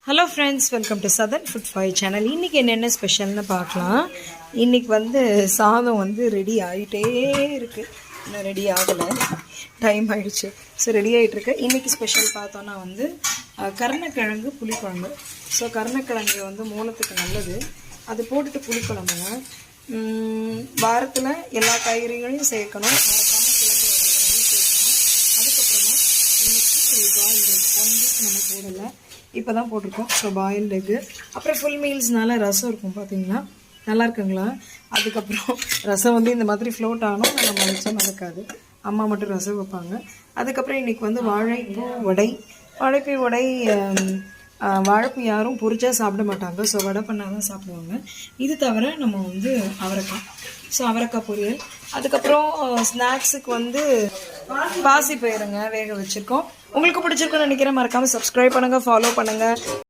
Hello friends, welcome to southern food five channel. இன்றைக்கி என்னென்ன ஸ்பெஷல்னு பார்க்கலாம். இன்றைக்கி சாதம் ரெடி ஆகிட்டே இருக்குது. இன்னும் ரெடி ஆகலை, டைம் ஆகிடுச்சு. ஸோ ரெடி ஆகிட்டுருக்கு. இன்றைக்கி ஸ்பெஷல் பார்த்தோன்னா கருணக்கிழங்கு புளிக்குழம்பு. ஸோ கருணக்கிழங்கு மூலத்துக்கு நல்லது. அது போட்டுட்டு புளிக்குழம்புங்க. வாரத்தில் எல்லா காய்கறிகளையும் சேர்க்கணும். மறக்காமல் கிழங்கு வகைகளையும் சேர்க்கணும். அதுக்கப்புறமா இன்றைக்கி பாயில்டு எக் நம்ம போடலை, இப்போ தான் போட்டிருக்கோம். ஸோ பாயில்டு எக்கு, அப்புறம் ஃபுல் மீல்ஸ்னால ரசம் இருக்கும். பார்த்தீங்களா, நல்லா இருக்குங்களா? அதுக்கப்புறம் ரசம் இந்த மாதிரி ஃப்ளோட் ஆகணும். நம்ம வச்சா நடக்காது, அம்மா மட்டும் ரசம் வைப்பாங்க. அதுக்கப்புறம் இன்றைக்கி வாழைப்பூ வடை. வாழைப்பூ வடை, வாழைப்பூ யாரும் பொரிச்சா சாப்பிட மாட்டாங்க. ஸோ வடை பண்ணால் தான் சாப்பிடுவாங்க. இது தவிர நம்ம அவரைக்காய். ஸோ அவரைக்காய் பொரியல். அதுக்கப்புறம் ஸ்நாக்ஸுக்கு பாசி பயிருங்க வேக வச்சுருக்கோம். உங்களுக்கு பிடிச்சிருக்குன்னு நினைக்கிறேன். மறக்காமல் சப்ஸ்கிரைப் பண்ணுங்கள், ஃபாலோ பண்ணுங்கள்.